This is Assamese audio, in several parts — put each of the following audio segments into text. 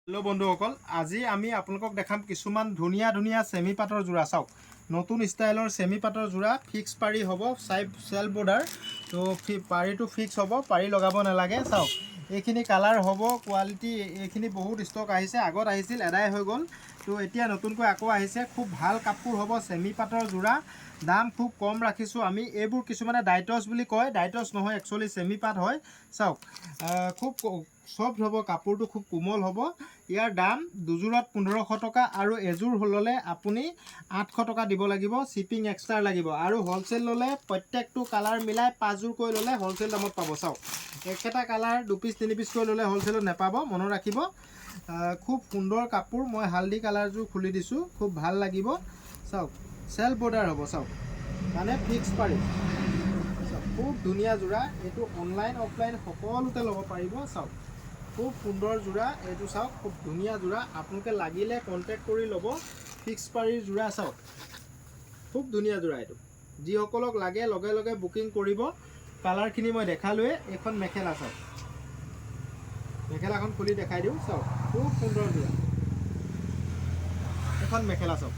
हेलो बंधुসকল আজি আমি আপোনালোকক দেখাম কিছুমান ধুনিয়া ধুনিয়া সেমি পাটৰ জোৰা চাওক নতুন ষ্টাইলৰ সেমি পাটৰ জোৰা ফিক্স পাৰি হ'ব সাইড সেলফ বৰ্ডাৰ তো পাৰিটো ফিক্স হ'ব পাৰি লগাব নালাগে চাওক এইখিনি কালাৰ হ'ব কোৱালিটি এইখিনি বহুত ষ্টক আহিছে আগত আহিছিল এডাই হৈ গ'ল তো এতিয়া নতুনকৈ আকৌ আহিছে খুব ভাল কাপোৰ হ'ব সেমি পাটৰ জোৰা দাম খুব কম ৰাখিছোঁ আমি এইবোৰ কিছুমানে ডাইটছ বুলি কয় ডাইটছ নহয় একচুয়ালি সেমি পাট হয় চাওক খুব সফট হ'ব কাপোৰটো খুব কোমল হ'ব ইয়াৰ দাম দুজোৰত 1500 টকা আৰু এজোৰ ললে আপুনি 800 টকা দিব লাগিব শিপিং এক্সট্ৰা লাগিব আৰু হোলসেল ললে প্ৰত্যেকটো কালাৰ মিলাই 5 জোৰ কৈ ললে হোলসেল দামত পাব চাওক একটা কালাৰ 2 পিস 3 পিস কৈ ললে হোলসেলত নেপাব মনত ৰাখিব খুব সুন্দৰ কাপোৰ মই হালদি কালাৰ জোৰ খুলি দিছো খুব ভাল লাগিব চাওক সেলফ বৰ্ডাৰ হ'ব চাওক মানে ফিক্স পাৰি খুব ধুনিয়া জোৰা এটো অনলাইন অফলাইন সকলোতে ল'ব পাৰিব চাওক খুব সুন্দৰ জোৰা এটো চাওক খুব ধুনিয়া জোৰা আপোনালোকে লাগিলে কন্টাক্ট কৰি ল'ব ফিক্স পাৰিৰ জোৰা চাওক খুব ধুনিয়া জোৰা এটো যি সকলক লাগে লগে লগে বুকিং কৰিব কালাৰ খিনি মই দেখালোৱে এখন মেখেলা চাওক মেখেলাখন খুলি দেখাই দিও চাওক খুব সুন্দৰ জোৰা এখন মেখেলা চাওক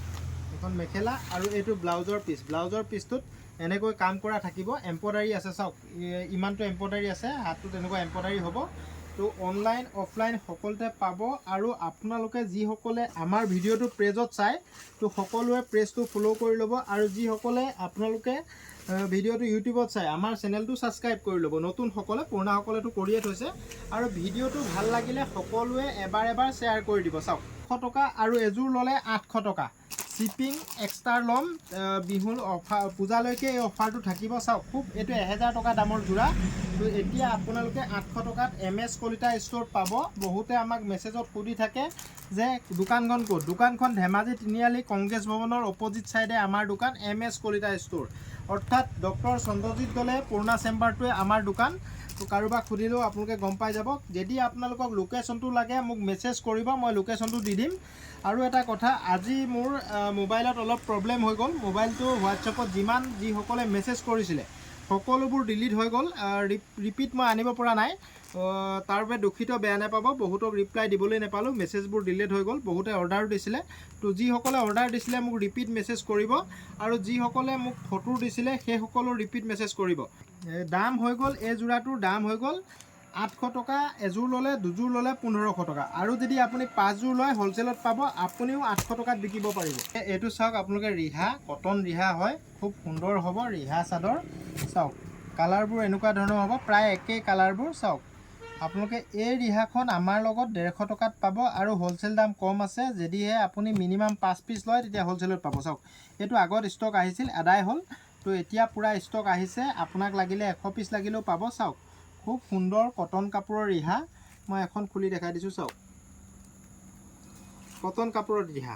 এখন মেখেলা আৰু এটো ব্লাউজৰ পিছটোত এনেকৈ কাম কৰা থাকিব এমব্ৰইডাৰী আছে চাওক ইমানটো এমব্ৰইডাৰী আছে হাতটো তেনেকুৱা এমব্ৰইডাৰী হ'ব তো অনলাইন অফলাইন সকলতে পাব আৰু আপোনালোকে যি সকলে আমাৰ ভিডিওটো পেজত চাই তো সকলোৱে পেজটো ফলো কৰি ল'ব আৰু যি সকলে আপোনালোকে ভিডিওটো ইউটিউবত চাই আমাৰ চেনেলটো সাবস্ক্ৰাইব কৰি ল'ব নতুন সকলে পুৰণা সকলেটো কৰিয়ে থৈছে আৰু ভিডিওটো ভাল লাগিলে সকলোৱে এবাৰ শেয়াৰ কৰি দিব চাওক 100 টকা আৰু এজোৰ ললে 800 টকা শিপিং এক্সট্ৰা লম বিহুৰ অফাৰ পূজালৈকে এই অফাৰটো থাকিব চাওক খুব এটো 1000 টকা দামৰ জোৰা তো এতিয়া আপোনালোকে 800 টকাত এমএস কলিতা ষ্ট'ৰ পাব বহুতে আমাক মেছেজত সুধি থাকে যে দোকানখন ক'ত দোকানখন ধেমাজি তিনিআলি কংগ্ৰেছ ভৱনৰ অপোজিট সাইডে আমাৰ দোকান এমএস কলিতা ষ্ট'ৰ অৰ্থাৎ ডক্টৰ চন্দ্ৰজিৎ দলে পুৰণা চেম্বাৰটোৱে আমাৰ দোকান তো কাৰোবাক খুদিলেও আপোনালোকে গম পাই যাব যদি আপোনালোকক লোকেশনটো লাগে মোক মেছেজ কৰিব মই লোকেশনটো দি দিম আৰু এটা কথা আজি মোৰ মোবাইলত অলপ প্ৰবলেম হৈ গ'ল মোবাইলটো হোৱাটছএপত যিমান যি সকলে মেছেজ কৰিছিলে সকলোবোৰ ডিলিট হৈ গ'ল ৰিপিট মই আনিব পৰা নাই তাৰ বাবে দুখিত বেয়া নাপাব বহুতক ৰিপ্লাই দিবলৈ নেপালো মেছেজবোৰ ডিলিট হৈ গ'ল বহুতে অৰ্ডাৰ দিছিলে তো যি সকলে অৰ্ডাৰ দিছিলে মোক ৰিপিট মেছেজ কৰিব আৰু যি সকলে মোক ফটো দিছিলে সেই সকলো ৰিপিট মেছেজ কৰিব দাম হৈ গ'ল এই জোৰাটোৰ দাম হৈ গ'ল 800 টকা এজোৰ ললে দুজোৰ ললে 1500 টকা আৰু যদি আপুনি 5 জোৰ লয় হোলসেলত পাব আপুনিও 800 টকাত বিকিব পাৰিব এটো চাওক আপোনালোকে ৰিহা কটন ৰিহা হয় খুব সুন্দৰ হ'ব ৰিহা চাদৰ চাওক কালাৰবোৰ এনেকুৱা ধৰণৰ হ'ব প্ৰায় একে কালাৰবোৰ চাওক আপোনালোকে এই ৰিহাখন আমাৰ লগত 150 টকাত পাব আৰু হোলসেল দাম কম আছে যদিহে আপুনি মিনিমাম 5 পিস লয় তেতিয়া হোলসেলত পাব চাওক এটো আগত ষ্টক আহিছিল আদায় হ'ল তো এতিয়া পুৰা ষ্টক আহিছে আপোনাক লাগিলে 100 পিস লাগিলেও পাব চাওক খুব সুন্দৰ কটন কাপোৰৰ ৰিহা মই এখন খুলি দেখাই দিছো চাওক কটন কাপোৰৰ ৰিহা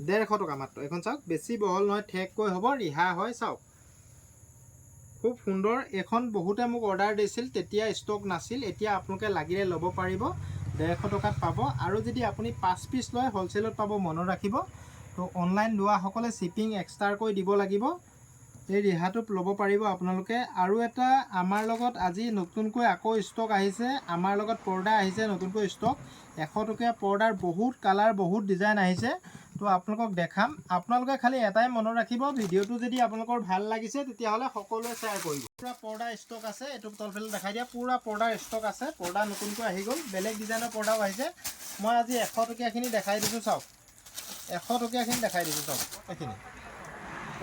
150 টকা মাত্ৰ এখন চাওক বেছি বহল নহয় ঠেককৈ হ'ব ৰিহা হয় চাওক খুব সুন্দৰ এখন বহুতে মোক অৰ্ডাৰ দিছিল তেতিয়া ষ্টক নাছিল এতিয়া আপোনালোকে লাগিলে ল'ব পাৰিব 150 টকাত পাব আৰু যদি আপুনি 5 পিস লয় হোলসেলত পাব মনত ৰাখিব তো অনলাইন লোৱা সকলে শিপিং এক্সট্ৰা কৈ দিব লাগিব এই ৰিহাটো ল'ব পাৰিব আপোনালোকে আৰু এটা আমাৰ লগত আজি নতুনকৈ আকৌ ষ্টক আহিছে আমাৰ লগত পৰ্দা আহিছে নতুনকৈ ষ্টক 100 টকীয়া পৰ্দাৰ বহুত কালাৰ বহুত ডিজাইন আহিছে তো আপোনালোকক দেখাম আপোনালোকে খালি এটাই মনত ৰাখিব ভিডিওটো যদি আপোনালোকৰ ভাল লাগিছে তেতিয়া হলে সকলোৱে শেয়াৰ কৰিব পুৰা পৰ্দা ষ্টক আছে এটো তলফালে দেখাই দিয়া পুৰা পৰ্দাৰ ষ্টক আছে পৰ্দা নতুনকৈ আহি গ'ল বেলেগ ডিজাইনৰ পৰ্দাও আহিছে মই আজি 100 টকীয়াখিনি দেখাই দিছো চাওক 100 টকীয়াখিনি দেখাই দিছো চাওক এখিনি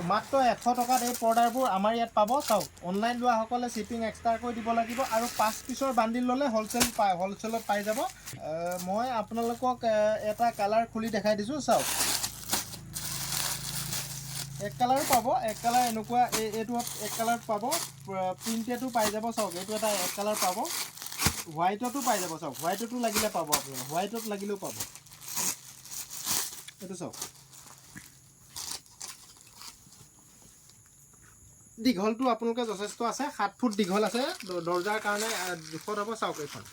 মাত্ৰ 100 টকাত এই পৰ্দাৰবোৰ আমাৰ ইয়াত পাব চাওক অনলাইন লোৱা সকলে শিপিং এক্সট্ৰা কৈ দিব লাগিব আৰু 5 পিসৰ বান্ডিল ললে হোলসেলত পাই যাব মই আপোনালোকক এটা কালাৰ খুলি দেখাই দিছো চাওক এক কালাৰ পাব এক কালাৰ এনেকুৱা এটো এক কালাৰ পাব প্ৰিন্টেডটো পাই যাব চাওক এটো এটা এক কালাৰ পাব হোৱাইটটো পাই যাব চাওক হোৱাইটটো লাগিলে পাব আপুনি হোৱাইটত লাগিলেও পাব এটো চাওক দীঘলটো আপোনালোকে যথেষ্ট আছে 7 ফুট দীঘল আছে দৰ্জাৰ কাৰণে জোখত হ'ব চাওক এখন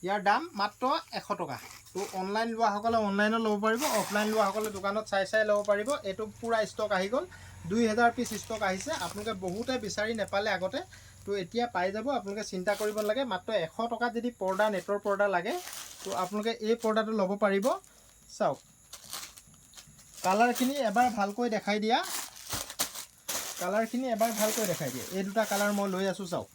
ইয়াৰ দাম মাত্ৰ 100 টকা তো অনলাইন লোৱা সকলে অনলাইনত ল'ব পাৰিব অফলাইন লোৱা সকলে দোকানত চাই ল'ব পাৰিব এটো পুৰা ষ্টক আহি গ'ল 2000 পিস ষ্টক আহিছে আপোনালোকে বহুতে বিচাৰি নেপালে আগতে তো এতিয়া পাই যাব আপোনালোকে চিন্তা কৰিব নালাগে মাত্ৰ 100 টকাত যদি পৰ্দা নেটৰ পৰ্দা লাগে তো তো আপোনালোকে এই পৰ্দাটো ল'ব পাৰিব চাওক কালাৰখিনি এবাৰ ভালকৈ দেখাই দিয়া এই দুটা কালাৰ মই লৈ আছোঁ চাওক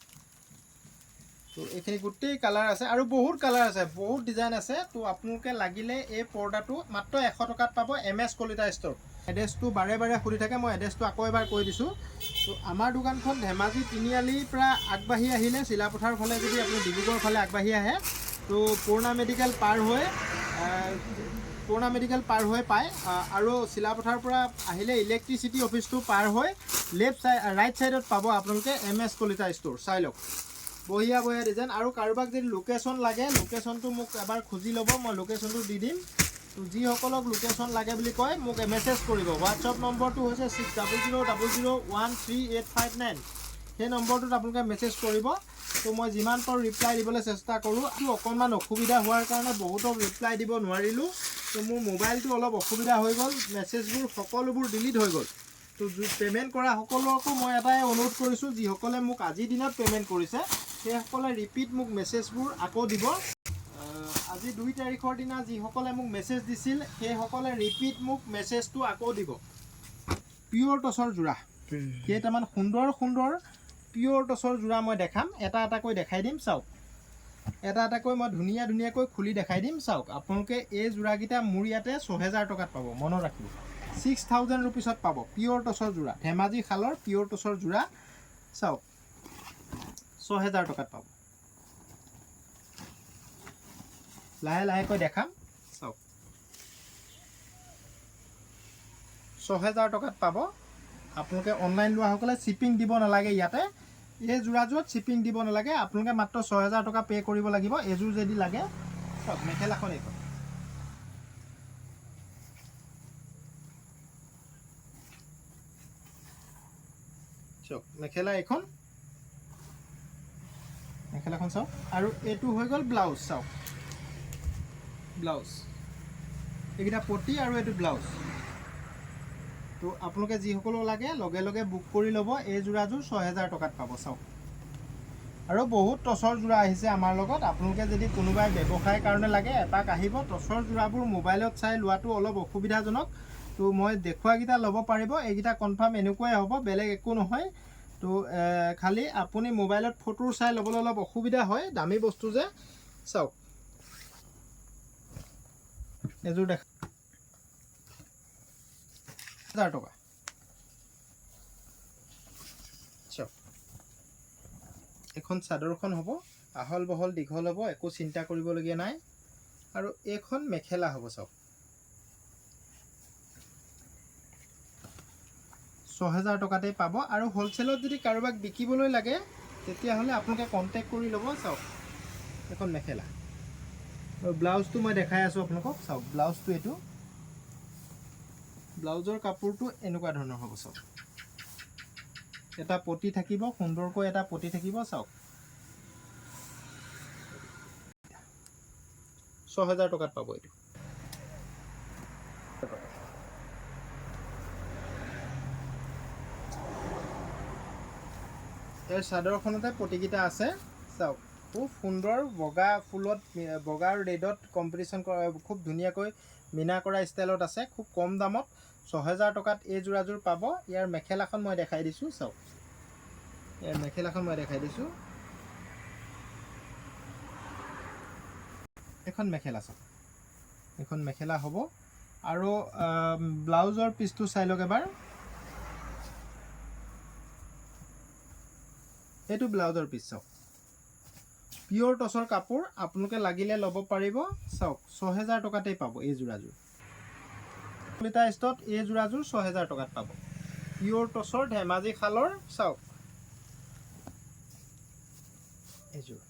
তো এইখিনি গোটেই কালাৰ আছে আৰু বহুত কালাৰ আছে বহুত ডিজাইন আছে তো আপোনালোকে লাগিলে এই পৰ্দাটো মাত্ৰ 100 টকাত পাব MS কলিতা ষ্ট'ৰ এড্ৰেছটো বাৰে বাৰে সুধি থাকে মই এড্ৰেছটো আকৌ এবাৰ কৈ দিছোঁ তো আমাৰ দোকানখন ধেমাজি তিনিআলিৰ পৰা আগবাঢ়ি আহিলে চিলাপথাৰ ফালে যদি আপুনি ডিব্ৰুগড় ফালে আগবাঢ়ি আহে তো পুৰণা মেডিকেল পাৰ হৈ পায় আৰু চিলাপথাৰ পৰা আহিলে ইলেক্ট্ৰিচিটি অফিচটো পাৰ হৈ ৰাইট ছাইডত পাব আপোনালোকে MS কলিতা ষ্ট'ৰ চাই লওক বঢ়িয়া ডিজাইন আৰু কাৰোবাক যদি লোকেশ্যন লাগে লোকেশ্যনটো মোক এবাৰ খুজি ল'ব মই লোকেশ্যনটো দি দিম তো যিসকলক লোকেশ্যন লাগে বুলি কয় মোক মেছেজ কৰিব হোৱাটছআপ নম্বৰটো হৈছে 6000013859 সেই নম্বৰটোত আপোনালোকে মেছেজ কৰিব তো মই যিমান পাৰোঁ ৰিপ্লাই দিবলৈ চেষ্টা কৰোঁ আৰু অকণমান অসুবিধা হোৱাৰ কাৰণে বহুতক ৰিপ্লাই দিব নোৱাৰিলোঁ তো মোৰ মোবাইলটো অলপ অসুবিধা হৈ গ'ল মেছেজবোৰ সকলোবোৰ ডিলিট হৈ গ'ল তো পে'মেণ্ট কৰা সকলোকো মই এটাই অনুৰোধ কৰিছোঁ যিসকলে মোক আজিৰ দিনত পে'মেণ্ট কৰিছে সেইসকলে ৰিপিট মোক মেছেজবোৰ আকৌ দিব আজি 2 তাৰিখৰ দিনা যিসকলে মোক মেছেজ দিছিল সেইসকলে ৰিপিট মোক মেছেজটো আকৌ দিব পিয়ৰ টচৰ যোৰা কেইটামান সুন্দৰ পিয়ৰ টচৰ যোৰা মই দেখাম এটা এটাকৈ দেখাই দিম চাওক এটা এটাকৈ মই ধুনীয়াকৈ খুলি দেখাই দিম চাওক আপোনালোকে এই যোৰাকেইটা মোৰ ইয়াতে 6000 টকাত পাব মনত ৰাখিব 6000 ৰুপিছত পাব পিয়ৰ টচৰ যোৰা ধেমাজি খালৰ পিয়ৰ টচৰ যোৰা চাওক 6000 টকাত পাব লাহেকৈ দেখাম চাওক 6000 টকাত পাব আপোনালোকে অনলাইন লোৱাসকলে শ্বিপিং দিব নালাগে ইয়াতে এই যোৰাযোৰত শ্বিপিং দিব নালাগে আপোনালোকে মাত্ৰ 6000 টকা পে' কৰিব লাগিব এযোৰ যদি লাগে চাওক মেখেলাখন এইখন চাওক মেখেলাখন চাওক আৰু এইটো হৈ গ'ল ব্লাউজ চাওক ব্লাউজ এইকেইটা পটি আৰু এইটো ব্লাউজ তো আপোনালোকে যিসকলো লাগে লগে বুক কৰি ল'ব এই যোৰাযোৰ 6000 টকাত পাব চাওক আৰু বহুত টচৰ যোৰা আহিছে আমাৰ লগত আপোনালোকে যদি কোনোবাই ব্যৱসায়ৰ কাৰণে লাগে এপাক আহিব টচৰ যোৰাবোৰ মোবাইলত চাই লোৱাটো অলপ অসুবিধাজনক তো মই দেখুৱাকেইটা ল'ব পাৰিব এইকেইটা কনফাৰ্ম এনেকুৱাই হ'ব বেলেগ একো নহয় তো খালি আপুনি মোবাইলত ফটো চাই ল'বলৈ অলপ অসুবিধা হয় দামী বস্তু যে চাওক এযোৰ দেখ 1000 টকা চাওক এখন চাদৰখন হ'ব আহল বহল দীঘল হ'ব একো চিন্তা কৰিবলগীয়া নাই আৰু এইখন মেখেলা হ'ব চাওক 6000 টকাতে পাব আৰু হোলচেলত যদি কাৰোবাক বিকিবলৈ লাগে তেতিয়াহ'লে আপোনালোকে কণ্টেক্ট কৰি ল'ব চাওক এখন মেখেলা আৰু ব্লাউজটো মই দেখাই আছোঁ আপোনালোকক চাওক ব্লাউজটো এইটো ব্লাউজৰ কাপোৰটো এনেকুৱা ধৰণৰ হ'ব চাওক এটা পটি থাকিব সুন্দৰকৈ এটা পটি থাকিব চাওক 6000 টকাত পাব এইটো এই চাদৰখনতে পটিকেইটা আছে চাওক খুব সুন্দৰ বগা ফুলত বগাৰ ৰেডত কম্পিটিশ্যন কৰা খুব ধুনীয়াকৈ মিনা কৰা ষ্টাইলত আছে খুব কম দামত 6000 টকাত এই যোৰাযোৰ পাব ইয়াৰ মেখেলাখন মই দেখাই দিছোঁ চাওক ইয়াৰ মেখেলাখন মই দেখাই দিছোঁ এখন মেখেলা চাওক এখন মেখেলা হ'ব আৰু ব্লাউজৰ পিচটো চাই লওক এবাৰ এইটো ব্লাউজৰ পিচ চাওক পিয়ৰ টচৰ কাপোৰ আপোনালোকে লাগিলে ল'ব পাৰিব চাওক 6000 টকাতেই পাব এই যোৰাযোৰ কলিতা ষ্ট'ৰত এই যোৰাযোৰ 6000 টকাত পাব পিয়ৰ টচৰ ধেমাজি খালৰ চাওক এইযোৰ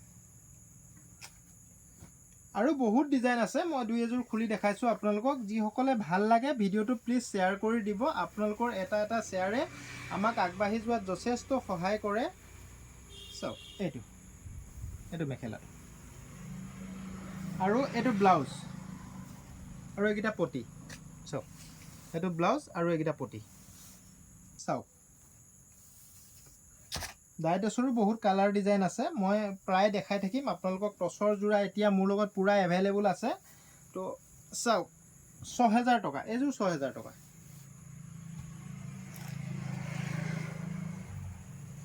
আৰু বহুত ডিজাইন আছে মই দুই এযোৰ খুলি দেখাইছোঁ আপোনালোকক যিসকলে ভাল লাগে ভিডিঅ'টো প্লিজ শ্বেয়াৰ কৰি দিব আপোনালোকৰ এটা শ্বেয়াৰে আমাক আগবাঢ়ি যোৱাত যথেষ্ট সহায় কৰে চাওক এইটো মেখেলা আৰু এইটো ব্লাউজ আৰু এইকেইটা পটি চাওক এইটো ব্লাউজ আৰু এইকেইটা পটি চাওক ডাইটছৰো বহুত কালাৰ ডিজাইন আছে, মই প্ৰায় দেখাই থাকিম আপোনালোকক। টচৰ যোৰা এতিয়া মোৰ লগত পূৰা এভেইলেবল আছে। তো চাওক ৬০০০ টকা, এইযোৰ ৬০০০ টকা,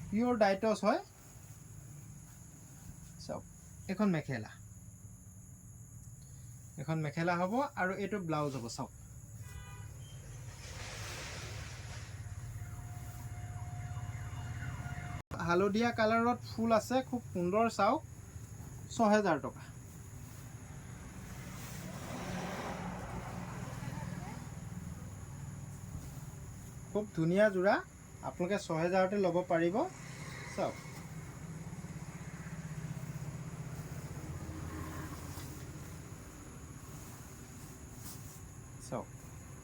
পিয়'ৰ ডাইটছ হয়। চাওক এখন মেখেলা, এখন মেখেলা হ'ব আৰু এইটো ব্লাউজ হ'ব। চাওক হালধীয়া কালাৰত ফুল আছে, খুব সুন্দৰ। চাওক ৬০০০ টকা। খুব ধুনীয়া যোৰা, আপোনালোকে ৬০০০তে ল'ব পাৰিব। চাওক চাওক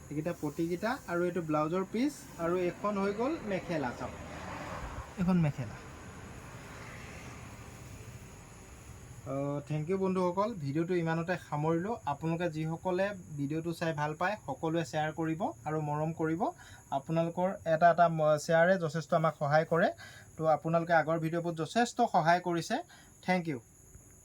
এইকেইটা পটিকেইটা আৰু এইটো ব্লাউজৰ পিচ আৰু এখন হৈ গ'ল মেখেলা। চাওক এখন মেখেলা। থেংক ইউ বন্ধুসকল, ভিডিঅ'টো ইমানতে সামৰিলোঁ। আপোনালোকে যিসকলে ভিডিঅ'টো চাই ভাল পায় সকলোৱে শ্বেয়াৰ কৰিব আৰু মৰম কৰিব। আপোনালোকৰ এটা এটা শ্বেয়াৰে যথেষ্ট আমাক সহায় কৰে। তো আপোনালোকে আগৰ ভিডিঅ'বোৰত যথেষ্ট সহায় কৰিছে। Thank U.